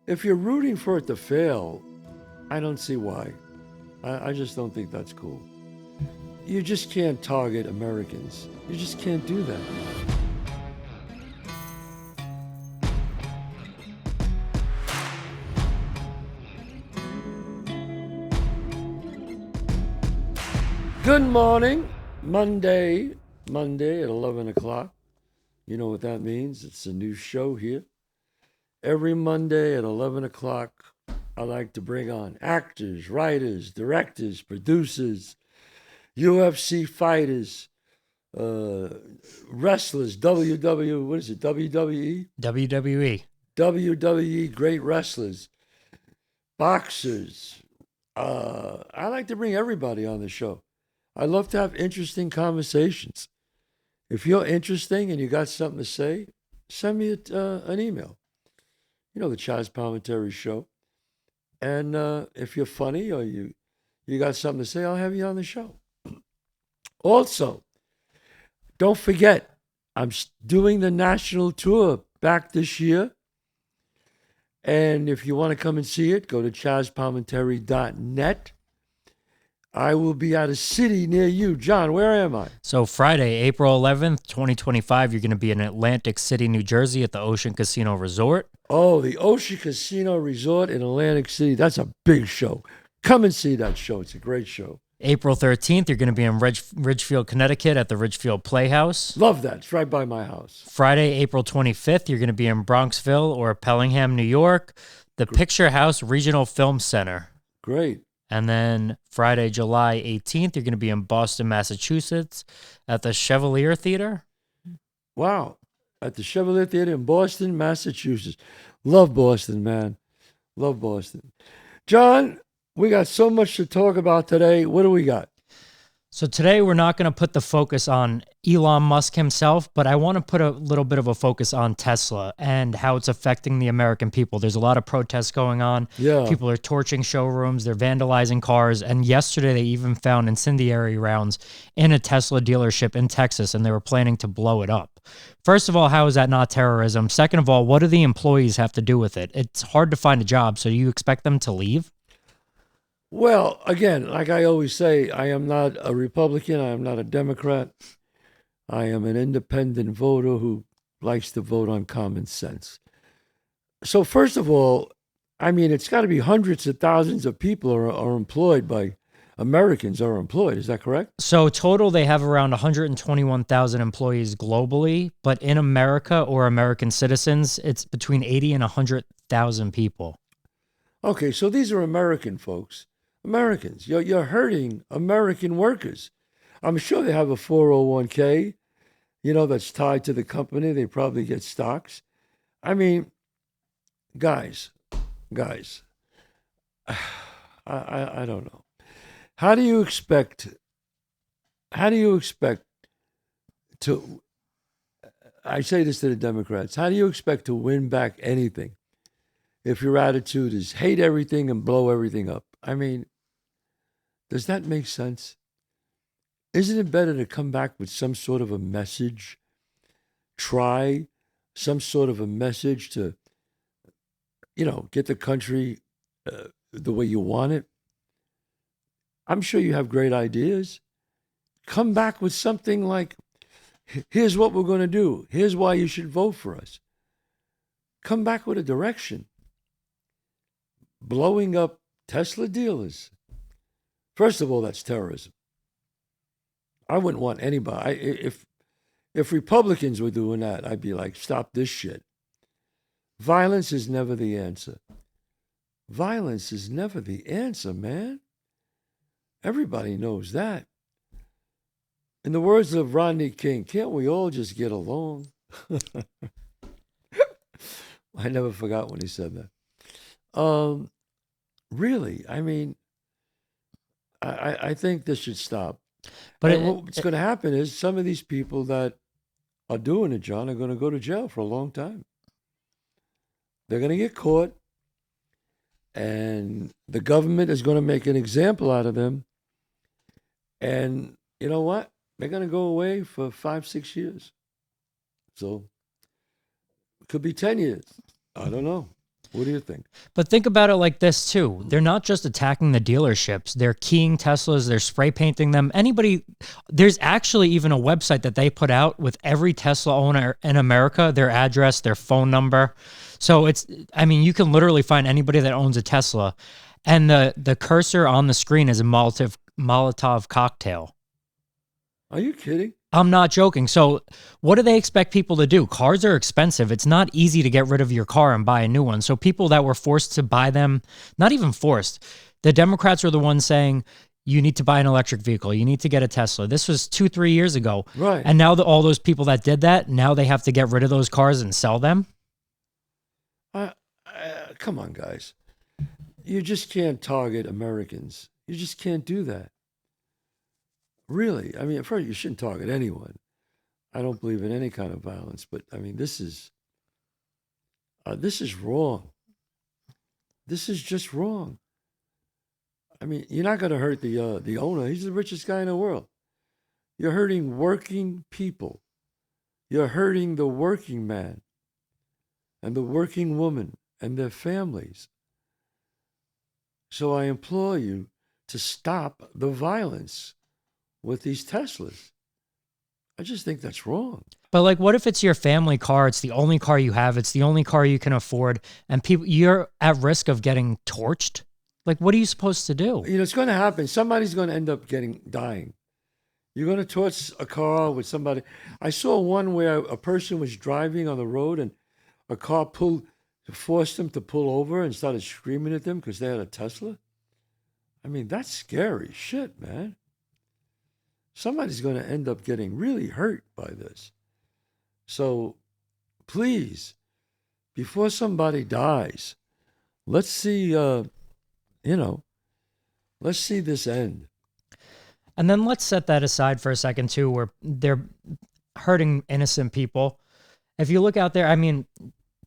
If you're rooting for it to fail, I don't see why. I just don't think that's cool. You just can't target Americans. You just can't do that. Good morning. Monday at 11 o'clock. You know what that means. It's a new show here. Every Monday at 11 o'clock, I like to bring on actors, writers, directors, producers, UFC fighters, uh, wrestlers, what is it, WWE? WWE. WWE great wrestlers, boxers. I like to bring everybody on the show. I love to have interesting conversations. If you're interesting and you got something to say, send me an email. You know, the Chazz Palminteri Show. And if you're funny or you got something to say, I'll have you on the show. Also, don't forget, I'm doing the national tour back this year. And if you want to come and see it, go to chazzpalminteri.net. I will be at a city near you. John, where am I? So Friday, April 11th, 2025, you're going to be in Atlantic City, New Jersey at the Ocean Casino Resort. Oh, the Ocean Casino Resort in Atlantic City. That's a big show. Come and see that show. It's a great show. April 13th, you're going to be in Ridgefield, Connecticut at the Ridgefield Playhouse. Love that. It's right by my house. Friday, April 25th, you're going to be in Bronxville or Pellingham, New York, the Picture House Regional Film Center. Great. And then Friday, July 18th, you're going to be in Boston, Massachusetts at the Chevalier Theater. Wow. At the Chevalier Theater in Boston, Massachusetts. Love Boston, man. Love Boston. John, we got so much to talk about today. What do we got? So today we're not going to put the focus on Elon Musk himself, but I want to put a little bit of a focus on Tesla and how it's affecting the American people. There's a lot of protests going on. Yeah. People are torching showrooms. They're vandalizing cars. And yesterday they even found incendiary rounds in a Tesla dealership in Texas, and they were planning to blow it up. First of all, how is that not terrorism? Second of all, what do the employees have to do with it? It's hard to find a job, so you expect them to leave? Well, again, like I always say, I am not a Republican. I am not a Democrat. I am an independent voter who likes to vote on common sense. So, first of all, I mean, it's got to be hundreds of thousands of people are employed by Americans are employed. Is that correct? So total, they have around 121,000 employees globally, but in America or American citizens, it's between 80 and 100,000 people. Okay, so these are American folks. Americans. You're hurting American workers. I'm sure they have a 401k, that's tied to the company. They probably get stocks. I mean, guys, I don't know. How do you expect to, I say this to the Democrats, how do you expect to win back anything if your attitude is hate everything and blow everything up? I mean, does that make sense? Isn't it better to come back with some sort of a message? Try some sort of a message to, get the country the way you want it. I'm sure you have great ideas. Come back with something like, here's what we're going to do. Here's why you should vote for us. Come back with a direction. Blowing up Tesla dealers. First of all, that's terrorism. I wouldn't want anybody. If Republicans were doing that, I'd be like, stop this shit. Violence is never the answer. Violence is never the answer, man. Everybody knows that. In the words of Rodney King, can't we all just get along? I never forgot when he said that. Really, I mean, I think this should stop. But what's going to happen is some of these people that are doing it, John, are going to go to jail for a long time. They're going to get caught, and the government is going to make an example out of them. And you know what? They're going to go away for 5-6 years. So it could be 10 years. I don't know. What do you think? But think about it like this too. They're not just attacking the dealerships. They're keying Teslas. They're spray painting them. There's actually even a website that they put out with every Tesla owner in America, their address, their phone number. So you can literally find anybody that owns a Tesla. And the cursor on the screen is a Molotov cocktail. Are you kidding? I'm not joking. So what do they expect people to do? Cars are expensive. It's not easy to get rid of your car and buy a new one. So people that were forced to buy them, not even forced, the Democrats were the ones saying, you need to buy an electric vehicle. You need to get a Tesla. This was 2-3 years ago. Right. And now all those people that did that, now they have to get rid of those cars and sell them. Come on, guys. You just can't target Americans. You just can't do that. Really, I mean, first, you shouldn't target anyone. I don't believe in any kind of violence, but I mean, this is wrong. This is just wrong. I mean, you're not going to hurt the owner. He's the richest guy in the world. You're hurting working people. You're hurting the working man and the working woman and their families. So I implore you to stop the violence with these Teslas. I just think that's wrong. But like, what if it's your family car? It's the only car you have. It's the only car you can afford. And you're at risk of getting torched. Like, what are you supposed to do? You know, it's going to happen. Somebody's going to end up dying. You're going to torch a car with somebody. I saw one where a person was driving on the road and a car forced them to pull over and started screaming at them because they had a Tesla. I mean, that's scary shit, man. Somebody's going to end up getting really hurt by this. So please, before somebody dies, let's see, let's see this end. And then let's set that aside for a second too, where they're hurting innocent people. If you look out there, I mean,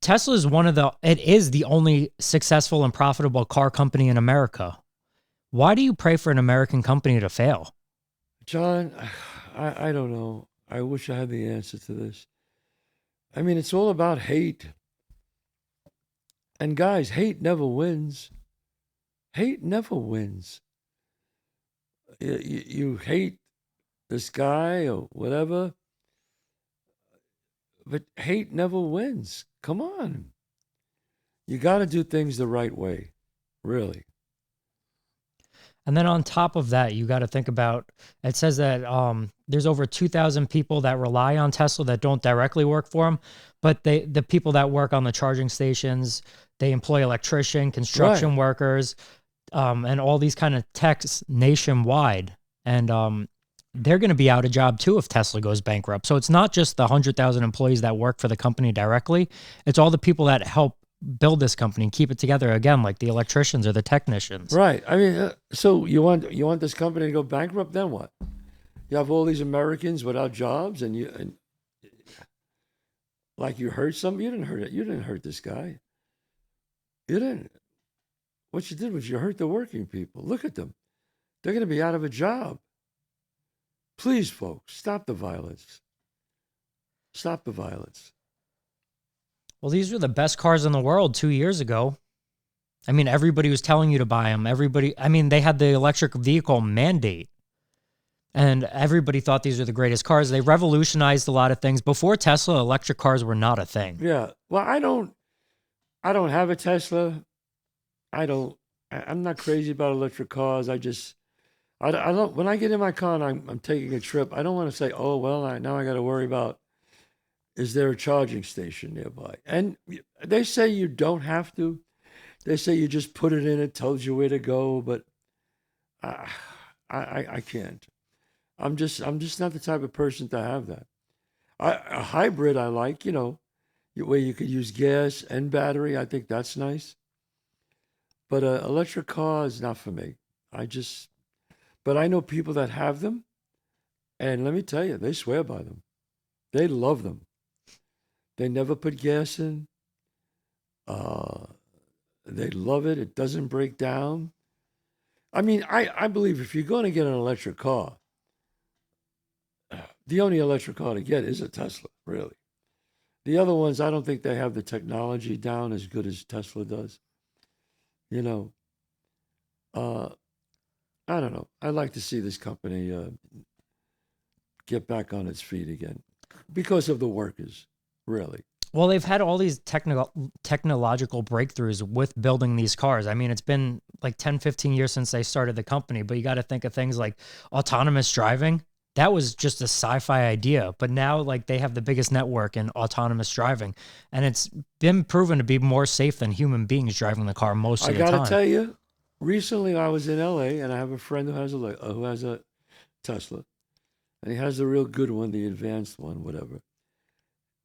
Tesla is it is the only successful and profitable car company in America. Why do you pray for an American company to fail? John, I don't know. I wish I had the answer to this. I mean, it's all about hate. And guys, hate never wins. Hate never wins. You hate this guy or whatever, but hate never wins. Come on. You got to do things the right way, really. And then on top of that, you got to think about, it says that there's over 2,000 people that rely on Tesla that don't directly work for them, but the people that work on the charging stations, they employ electrician, construction workers, and all these kind of techs nationwide. And they're going to be out of job too if Tesla goes bankrupt. So it's not just the 100,000 employees that work for the company directly. It's all the people that help build this company and keep it together, again, like the electricians or the technicians. Right. I mean, so you want this company to go bankrupt, then what? You have all these Americans without jobs, and like you hurt somebody. You didn't hurt it. You didn't hurt this guy. You didn't. What you did was you hurt the working people. Look at them. They're going to be out of a job. Please, folks, stop the violence. Stop the violence. Well, these were the best cars in the world 2 years ago. I mean, everybody was telling you to buy them. They had the electric vehicle mandate. And everybody thought these were the greatest cars. They revolutionized a lot of things. Before Tesla, electric cars were not a thing. Yeah. Well, I don't have a Tesla. I'm not crazy about electric cars. I don't, when I get in my car and I'm taking a trip, I don't want to say, oh, well, now I got to worry about, is there a charging station nearby? And they say you don't have to. They say you just put it in, it tells you where to go, but I can't. I'm just not the type of person to have that. A hybrid I like, where you could use gas and battery. I think that's nice. But an electric car is not for me. But I know people that have them, and let me tell you, they swear by them. They love them. They never put gas in. They love it. It doesn't break down. I mean, I believe if you're going to get an electric car, the only electric car to get is a Tesla, really. The other ones, I don't think they have the technology down as good as Tesla does. You know, uh, I don't know. I'd like to see this company get back on its feet again because of the workers, really. Well, they've had all these technological breakthroughs with building these cars. I mean, it's been like 10, 15 years since they started the company, but you got to think of things like autonomous driving. That was just a sci-fi idea, but now like they have the biggest network in autonomous driving, and it's been proven to be more safe than human beings driving the car most I of the got to time. tell you, recently I was in LA and I have a friend who has a Tesla, and he has the real good one, the advanced one, whatever.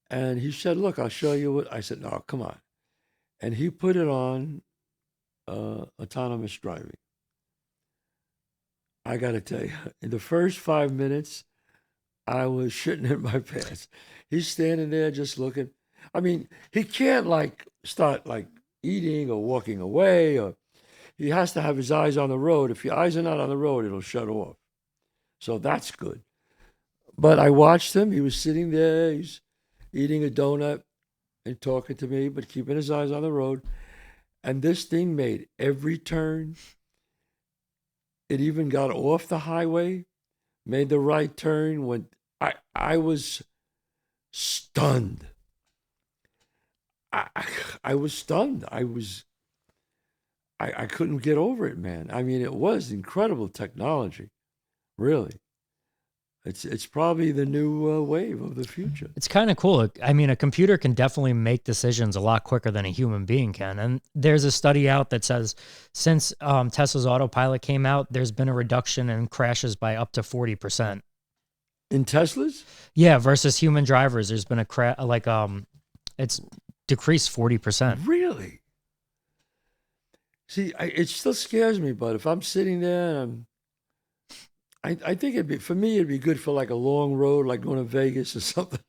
And he said, "Look, I'll show you what." I said, "No, come on." And he put it on autonomous driving. I got to tell you, in the first 5 minutes, I was shitting in my pants. He's standing there just looking. I mean, he can't like start like eating or walking away, or he has to have his eyes on the road. If your eyes are not on the road, it'll shut off. So that's good. But I watched him. He was sitting there. He's eating a donut and talking to me, but keeping his eyes on the road. And this thing made every turn. It even got off the highway, made the right turn. When I was stunned. I, I was stunned. I couldn't get over it, man. I mean, it was incredible technology, really. It's probably the new wave of the future. It's kind of cool. I mean, a computer can definitely make decisions a lot quicker than a human being can. And there's a study out that says since Tesla's autopilot came out, there's been a reduction in crashes by up to 40%. In Teslas? Yeah, versus human drivers, there's been a it's decreased 40%. Really? See, it still scares me, but if I'm sitting there and I think for me, it'd be good for like a long road, like going to Vegas or something.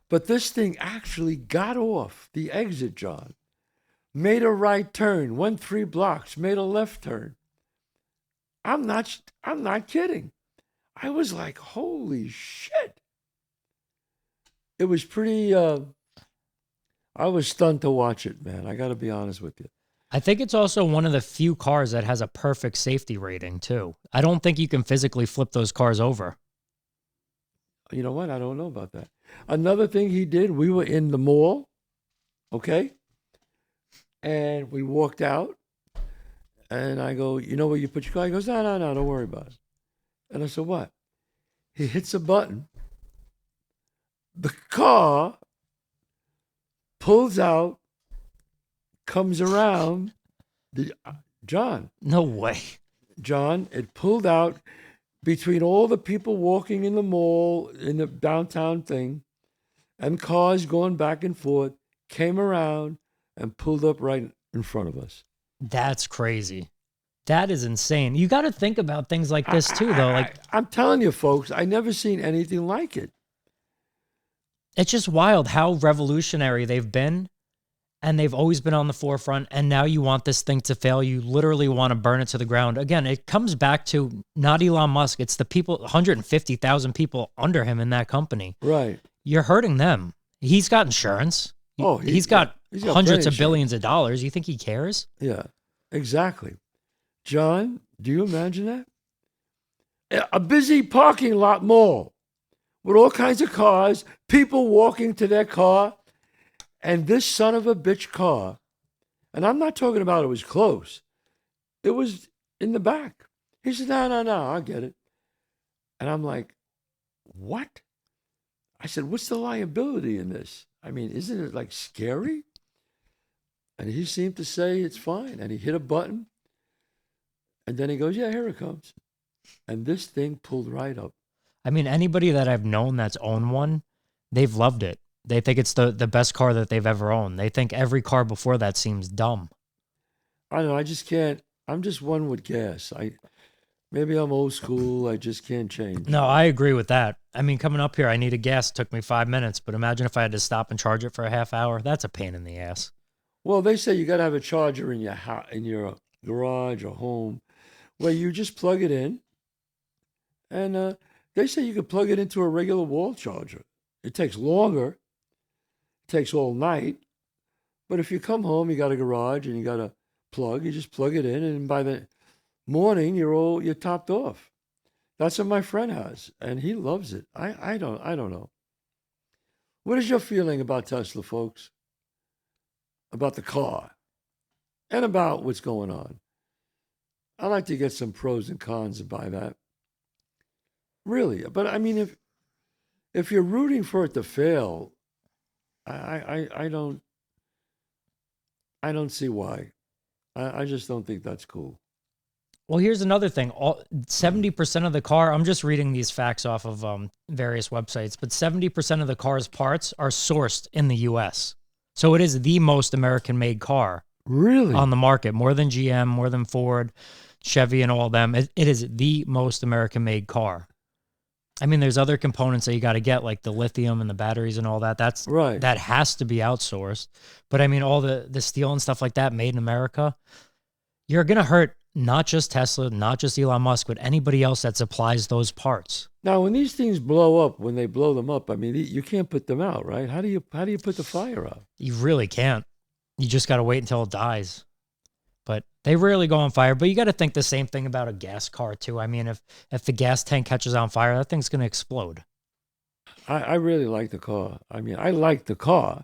But this thing actually got off the exit, John, made a right turn, went 3 blocks, made a left turn. I'm not kidding. I was like, holy shit. It was pretty, I was stunned to watch it, man. I got to be honest with you. I think it's also one of the few cars that has a perfect safety rating, too. I don't think you can physically flip those cars over. You know what? I don't know about that. Another thing he did, we were in the mall, okay? And we walked out, and I go, you know where you put your car? He goes, no, don't worry about it. And I said, what? He hits a button. The car pulls out, comes around. John. No way. John, it pulled out between all the people walking in the mall, in the downtown thing, and cars going back and forth, came around and pulled up right in front of us. That's crazy. That is insane. You got to think about things like this too, though. Like I'm telling you, folks, I never seen anything like it. It's just wild how revolutionary they've been, and they've always been on the forefront. And now you want this thing to fail. You literally want to burn it to the ground. Again, it comes back to not Elon Musk. It's the people, 150,000 people under him in that company. Right. You're hurting them. He's got insurance. Oh, he's got hundreds of plenty billions of dollars. You think he cares? Yeah, exactly. John, do you imagine that? A busy parking lot mall with all kinds of cars, people walking to their car, and this son of a bitch car, and I'm not talking about it was close. It was in the back. He said, no, I'll get it. And I'm like, what? I said, what's the liability in this? I mean, isn't it like scary? And he seemed to say it's fine. And he hit a button. And then he goes, yeah, here it comes. And this thing pulled right up. I mean, anybody that I've known that's owned one, they've loved it. They think it's the best car that they've ever owned. They think every car before that seems dumb. I don't know. I just can't. I'm just one with gas. Maybe I'm old school. I just can't change. No, I agree with that. I mean, coming up here, I needed gas. It took me 5 minutes. But imagine if I had to stop and charge it for a half hour. That's a pain in the ass. Well, they say you got to have a charger in your garage or home where you just plug it in. And they say you could plug it into a regular wall charger It takes longer. It takes all night. But if you come home, you got a garage and you got a plug. You just plug it in, and by the morning, you're topped off. That's what my friend has, and he loves it. I don't know. What is your feeling about Tesla, folks? About the car and about what's going on? I like to get some pros and cons by that. Really, but I mean, if you're rooting for it to fail, I don't see why. I just don't think that's cool. Well, here's another thing. 70% of the car, I'm just reading these facts off of various websites, but 70% of the car's parts are sourced in the US. So it is the most American-made car Really? on the market, more than GM, more than Ford, Chevy, and all of them. It is the most American-made car. I mean, there's other components that you got to get, like the lithium and the batteries and all that. Right. That has to be outsourced. But I mean, all the steel and stuff like that made in America, you're going to hurt not just Tesla, not just Elon Musk, but anybody else that supplies those parts. Now, when these things blow up, when they blow them up, I mean, you can't put them out, right? How do you put the fire out? You really can't. You just got to wait until it dies. But they rarely go on fire. But you got to think the same thing about a gas car too. I mean, if the gas tank catches on fire, that thing's going to explode. I really like the car. I mean, I like the car.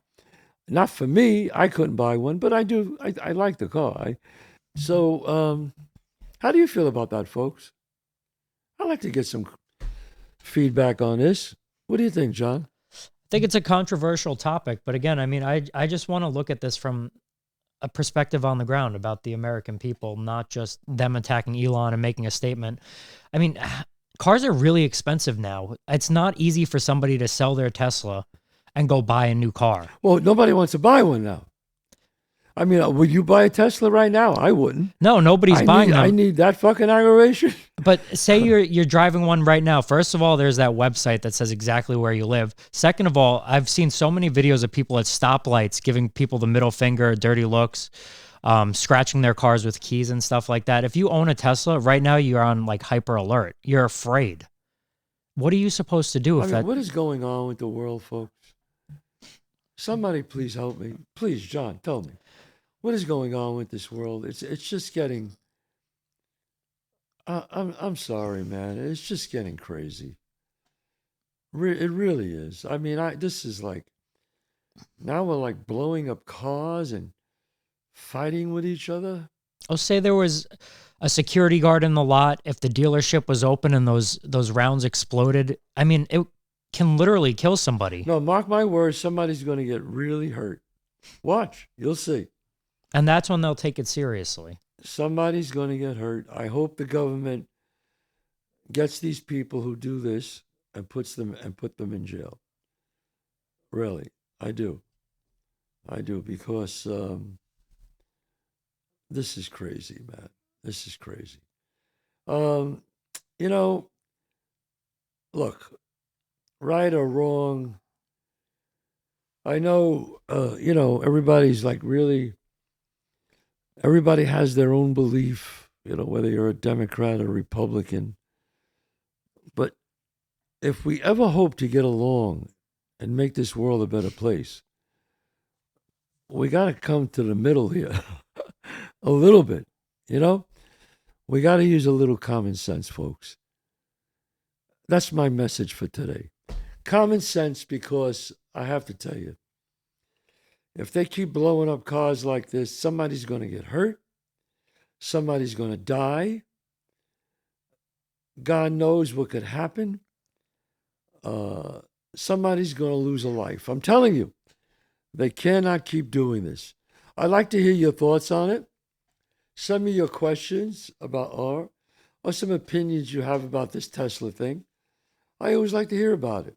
Not for me. I couldn't buy one, but I do. I like the car. So, how do you feel about that, folks? I'd like to get some feedback on this. What do you think, John? I think it's a controversial topic, but again, I mean, I just want to look at this from a perspective on the ground about the American people, not just them attacking Elon and making a statement. I mean, cars are really expensive now. It's not easy for somebody to sell their Tesla and go buy a new car. Well, nobody wants to buy one now. I mean, would you buy a Tesla right now? I wouldn't. No, nobody's buying them. I need that fucking aggravation. But say you're driving one right now. First of all, there's that website that says exactly where you live. Second of all, I've seen so many videos of people at stoplights giving people the middle finger, dirty looks, scratching their cars with keys and stuff like that. If you own a Tesla right now, you're on like hyper alert. You're afraid. What are you supposed to do if what is going on with the world, folks? Somebody please help me. Please, John, tell me. What is going on with this world? It's just getting. I'm sorry, man. It's just getting crazy. It really is. I mean, this is like now we're like blowing up cars and fighting with each other. Oh, say there was a security guard in the lot. If the dealership was open and those rounds exploded, I mean, it can literally kill somebody. No, mark my words. Somebody's going to get really hurt. Watch, you'll see. And that's when they'll take it seriously. Somebody's going to get hurt. I hope the government gets these people who do this and put them in jail. Really, I do. Because this is crazy, man. This is crazy. You know, look, right or wrong, I know, everybody's like really. Everybody has their own belief, whether you're a Democrat or Republican. But if we ever hope to get along and make this world a better place, we got to come to the middle here a little bit, We got to use a little common sense, folks. That's my message for today. Common sense, because I have to tell you, if they keep blowing up cars like this, somebody's going to get hurt. Somebody's going to die. God knows what could happen. Somebody's going to lose a life. I'm telling you, they cannot keep doing this. I'd like to hear your thoughts on it. Send me your questions about or some opinions you have about this Tesla thing. I always like to hear about it.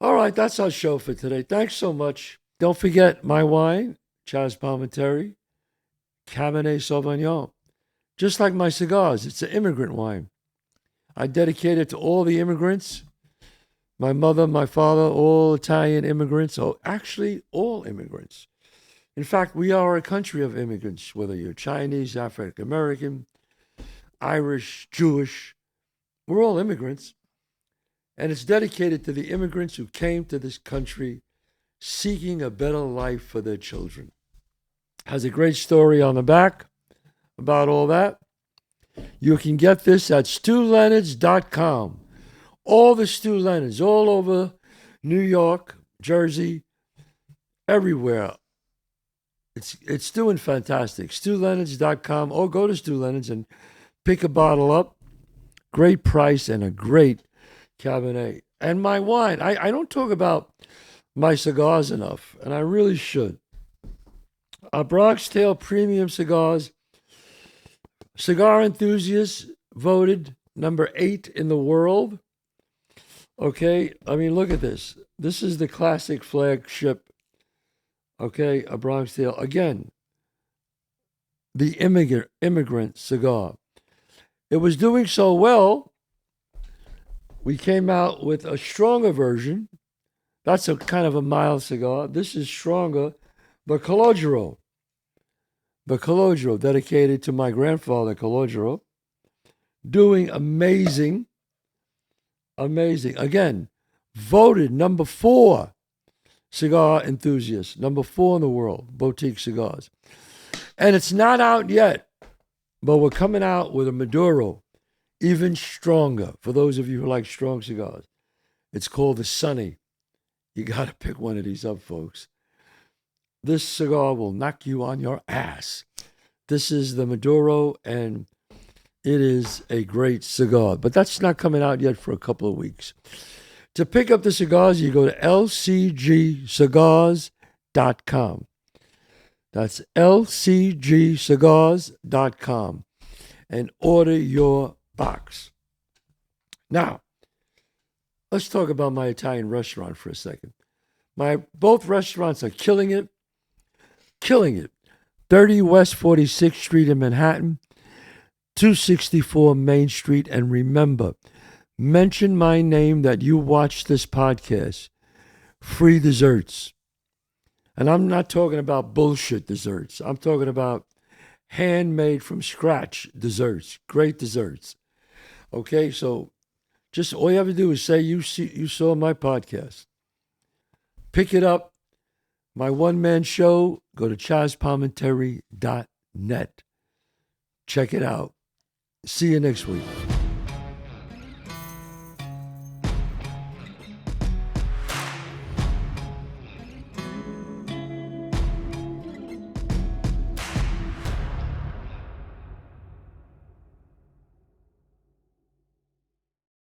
All right, that's our show for today. Thanks so much. Don't forget my wine, Chazz Palminteri, Cabernet Sauvignon. Just like my cigars, it's an immigrant wine. I dedicate it to all the immigrants. My mother, my father, all Italian immigrants. Oh, actually, all immigrants. In fact, we are a country of immigrants, whether you're Chinese, African American, Irish, Jewish. We're all immigrants. And it's dedicated to the immigrants who came to this country seeking a better life for their children. Has a great story on the back about all that. You can get this at StuLeonards.com. All the Stu Leonards, all over New York, Jersey, everywhere. It's doing fantastic. StuLeonards.com, or go to Stu Leonards and pick a bottle up. Great price and a great Cabernet. And my wine. I don't talk about my cigars enough, and I really should. Bronx Tale Premium Cigars. Cigar enthusiasts voted number 8 in the world. Okay, I mean, look at this. This is the classic flagship. Okay, a Bronx Tale. Again, the immigrant cigar. It was doing so well, we came out with a stronger version. That's a kind of a mild cigar. This is stronger, but Calogero. The Calogero, dedicated to my grandfather, Calogero. Doing amazing. Amazing. Again, voted number 4 cigar enthusiast, number 4 in the world, boutique cigars. And it's not out yet, but we're coming out with a Maduro, even stronger, for those of you who like strong cigars. It's called the Sunny. You got to pick one of these up, folks. This cigar will knock you on your ass. This is the Maduro, and it is a great cigar, but that's not coming out yet for a couple of weeks. To pick up the cigars, you go to lcgcigars.com. That's lcgcigars.com and order your box. Now, let's talk about my Italian restaurant for a second. Both restaurants are killing it. Killing it. 30 West 46th Street in Manhattan. 264 Main Street. And remember, mention my name that you watch this podcast. Free desserts. And I'm not talking about bullshit desserts. I'm talking about handmade from scratch desserts. Great desserts. Okay, so just all you have to do is say you saw my podcast. Pick it up. My one-man show, go to chazzpalminteri.net. Check it out. See you next week.